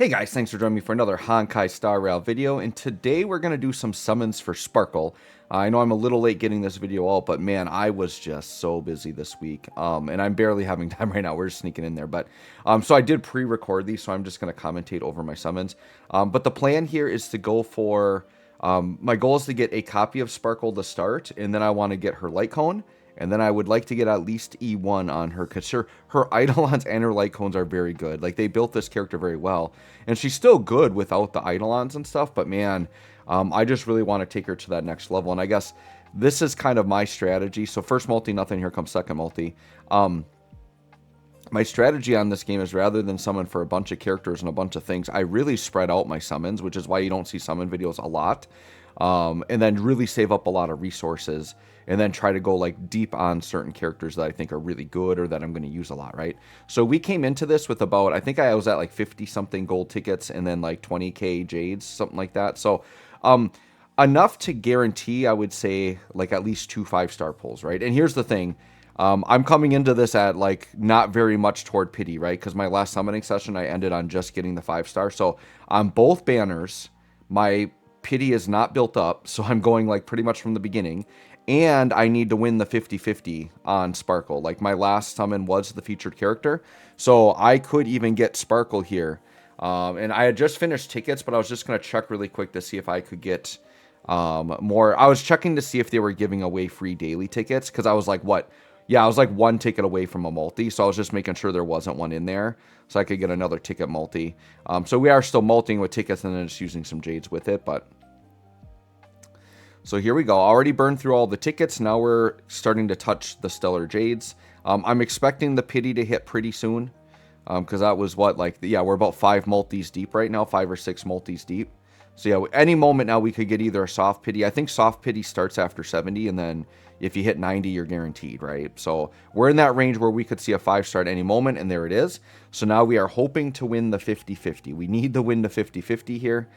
Hey guys, thanks for joining me for another Honkai Star Rail video, and today we're going to do some summons for Sparkle. I know I'm a little late getting this video out, but man, I was just so busy this week, and I'm barely having time right now. We're just sneaking in there, but so I did pre-record these, so I'm just going to commentate over my summons. But the plan here is to go for, my goal is to get a copy of Sparkle to start, and then I want to get her Light Cone. And then I would like to get at least E1 on her, because her Eidolons and her Light Cones are very good. Like, they built this character very well. And she's still good without the Eidolons and stuff, but man, I just really want to take her to that next level. And I guess this is kind of my strategy. So first multi, nothing. Here comes second multi. My strategy on this game is, rather than summon for a bunch of characters and a bunch of things, I really spread out my summons, which is why you don't see summon videos a lot. And then really save up a lot of resources, and then try to go like deep on certain characters that I think are really good or that I'm going to use a lot, right? So we came into this with about, I think I was at like 50 something gold tickets and then like 20k jades, something like that. So enough to guarantee, I would say, like at least 2 5-star pulls, right? And here's the thing. I'm coming into this at like not very much toward pity, right? Because my last summoning session, I ended on just getting the 5-star. So on both banners, my pity is not built up, so I'm going like pretty much from the beginning, and I need to win the 50-50 on Sparkle. Like, my last summon was the featured character, so I could even get Sparkle here. And I had just finished tickets, but I was just going to check really quick to see if I could get more. I was checking to see if they were giving away free daily tickets, because I was like, what? Yeah, I was like 1 ticket away from a multi, so I was just making sure there wasn't one in there, so I could get another ticket multi. So we are still multing with tickets and then just using some jades with it, but... So here we go. Already burned through all the tickets. Now we're starting to touch the Stellar Jades. I'm expecting the pity to hit pretty soon, because that was what, like, yeah, we're about 5 multis deep right now, 5 or 6 multis deep. So yeah, any moment now we could get either a soft pity. I think soft pity starts after 70, and then if you hit 90, you're guaranteed, right? So we're in that range where we could see a 5-star at any moment, and there it is. So now we are hoping to win the 50-50. We need to win the 50-50 here.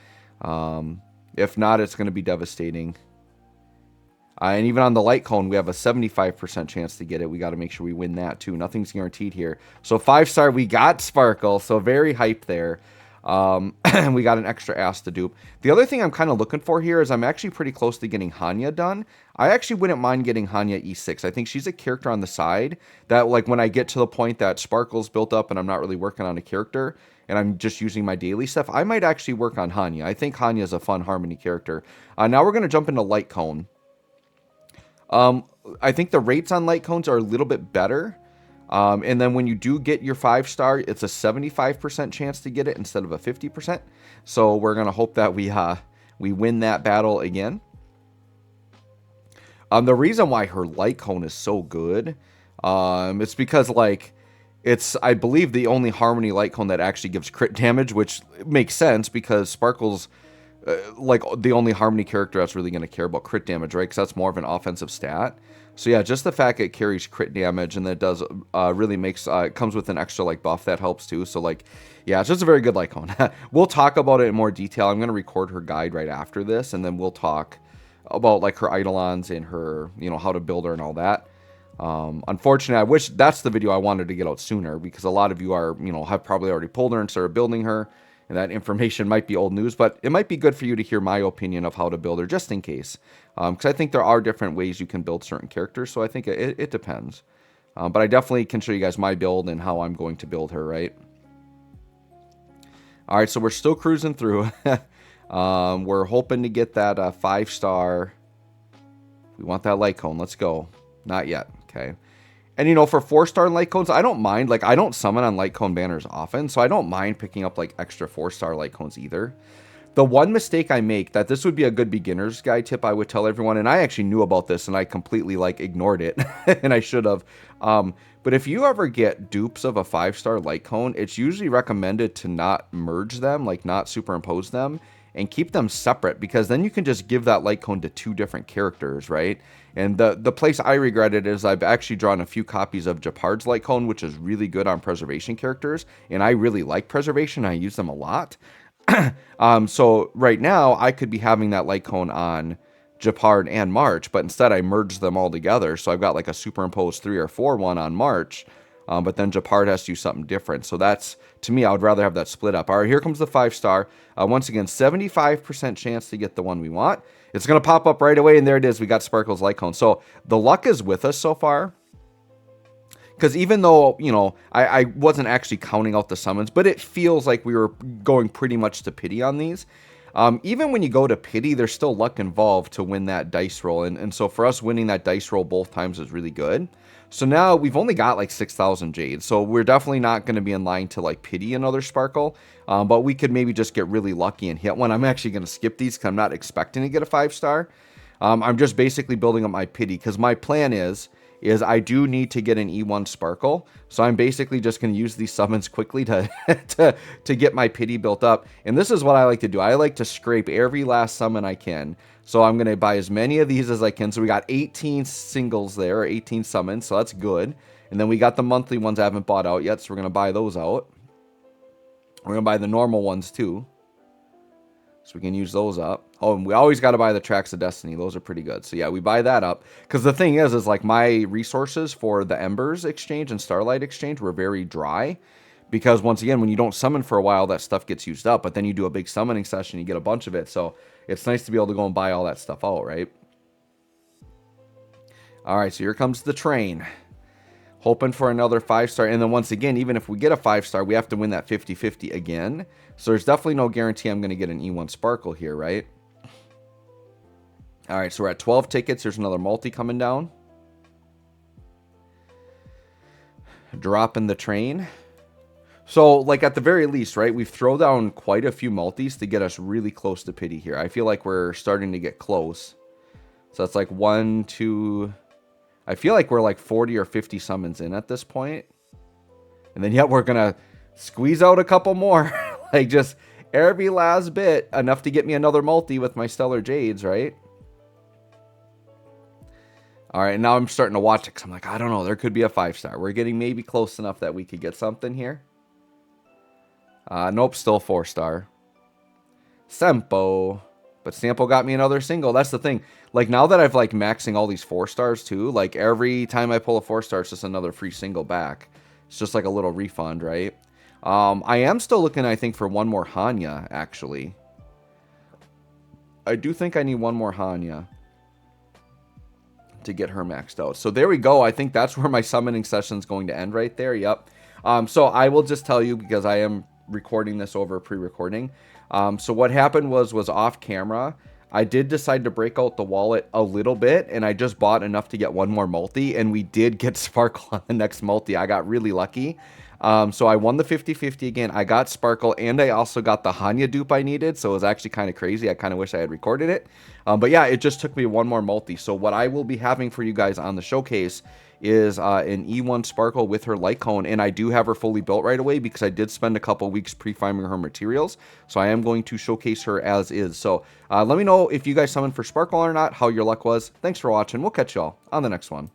If not, it's going to be devastating. And even on the Light Cone, we have a 75% chance to get it. We got to make sure we win that too. Nothing's guaranteed here. So 5-star, we got Sparkle. So very hyped there. We got an extra ass to dupe. The other thing I'm kind of looking for here is I'm actually pretty close to getting Hanya done. I actually wouldn't mind getting Hanya E6. I think she's a character on the side that, like, when I get to the point that Sparkle's built up and I'm not really working on a character and I'm just using my daily stuff, I might actually work on Hanya. I think Hanya is a fun Harmony character. Now we're going to jump into Light Cone. I think the rates on Light Cones are a little bit better. And then when you do get your 5-star, it's a 75% chance to get it instead of a 50%. So we're going to hope that we win that battle again. The reason why her Light Cone is so good, it's because, like, it's, I believe, the only Harmony Light Cone that actually gives crit damage, which makes sense because Sparkle's like the only Harmony character that's really going to care about crit damage, right? Because that's more of an offensive stat. So yeah, just the fact it carries crit damage and that does really makes it comes with an extra like buff that helps too. So like, yeah, it's just a very good Light Cone. We'll talk about it in more detail. I'm going to record her guide right after this, and then we'll talk about like her Eidolons and her, you know, how to build her and all that. Unfortunately, I wish that's the video I wanted to get out sooner, because a lot of you are, you know, have probably already pulled her and started building her. And that information might be old news, but it might be good for you to hear my opinion of how to build her, just in case. Because I think there are different ways you can build certain characters, so I think it depends. But I definitely can show you guys my build and how I'm going to build her, right? All right, so we're still cruising through. We're hoping to get that 5-star. We want that Light Cone. Let's go. Not yet. Okay. And, you know, for 4-star Light Cones, I don't mind. Like, I don't summon on Light Cone banners often, so I don't mind picking up, like, extra 4-star Light Cones either. The one mistake I make, that this would be a good beginner's guide tip I would tell everyone, and I actually knew about this, and I completely, like, ignored it, and I should have. But if you ever get dupes of a 5-star Light Cone, it's usually recommended to not merge them, like, not superimpose them, and keep them separate, because then you can just give that Light Cone to 2 different characters, right? And the place I regret it is I've actually drawn a few copies of Japard's Light Cone, which is really good on preservation characters, and I really like preservation. I use them a lot. So right now I could be having that Light Cone on Japard and March, but instead I merged them all together. So I've got like a superimposed 3 or 4 one on March, But then Japard has to do something different. So that's, to me, I would rather have that split up. All right, here comes the 5-star. Once again, 75% chance to get the one we want. It's going to pop up right away, and there it is. We got Sparkle's Light Cone. So the luck is with us so far. Because even though, you know, I wasn't actually counting out the summons, but it feels like we were going pretty much to pity on these. Even when you go to pity, there's still luck involved to win that dice roll. And so for us, winning that dice roll both times is really good. So now we've only got like 6,000 jades. So we're definitely not going to be in line to like pity another sparkle. But we could maybe just get really lucky and hit one. I'm actually going to skip these because I'm not expecting to get a 5-star. I'm just basically building up my pity because my plan is I do need to get an E1 Sparkle. So I'm basically just going to use these summons quickly to, to get my pity built up. And this is what I like to do. I like to scrape every last summon I can. So I'm going to buy as many of these as I can. So we got 18 singles there, or 18 summons. So that's good. And then we got the monthly ones I haven't bought out yet. So we're going to buy those out. We're going to buy the normal ones too. So we can use those up. Oh, and we always got to buy the Tracks of Destiny. Those are pretty good. So yeah, we buy that up. Because the thing is like my resources for the Embers exchange and Starlight exchange were very dry. Because once again, when you don't summon for a while, that stuff gets used up. But then you do a big summoning session, you get a bunch of it. So it's nice to be able to go and buy all that stuff out, right? All right, so here comes the train. Hoping for another 5-star. And then once again, even if we get a 5-star, we have to win that 50-50 again. So there's definitely no guarantee I'm going to get an E1 Sparkle here, right? All right, so we're at 12 tickets. There's another multi coming down. Dropping the train. So, like, at the very least, right, we've thrown down quite a few multis to get us really close to pity here. I feel like we're starting to get close. So that's like 1, 2... I feel like we're like 40 or 50 summons in at this point. And then, yet we're going to squeeze out a couple more. Like, just every last bit. Enough to get me another multi with my Stellar Jades, right? All right, now I'm starting to watch it because I'm like, I don't know. There could be a 5-star. We're getting maybe close enough that we could get something here. Nope, still 4-star. Sempo. But Sampo got me another single. That's the thing. Like, now that I've, like, maxing all these 4-stars, too, like, every time I pull a 4-star, it's just another free single back. It's just like a little refund, right? I am still looking, I think, for one more Hanya, actually. I do think I need one more Hanya to get her maxed out. So there we go. I think that's where my summoning session is going to end right there. Yep. So I will just tell you, because I am recording this over pre-recording. So what happened was off camera. I did decide to break out the wallet a little bit, and I just bought enough to get one more multi, and we did get Sparkle on the next multi. I got really lucky. So I won the 50-50 again. I got Sparkle, and I also got the Hanya dupe I needed, so it was actually kind of crazy. I kind of wish I had recorded it. But yeah, it just took me one more multi. So what I will be having for you guys on the showcase is an E1 Sparkle with her Light Cone, and I do have her fully built right away because I did spend a couple weeks pre-farming her materials, so I am going to showcase her as is. So let me know if you guys summoned for Sparkle or not, how your luck was. Thanks for watching. We'll catch y'all on the next one.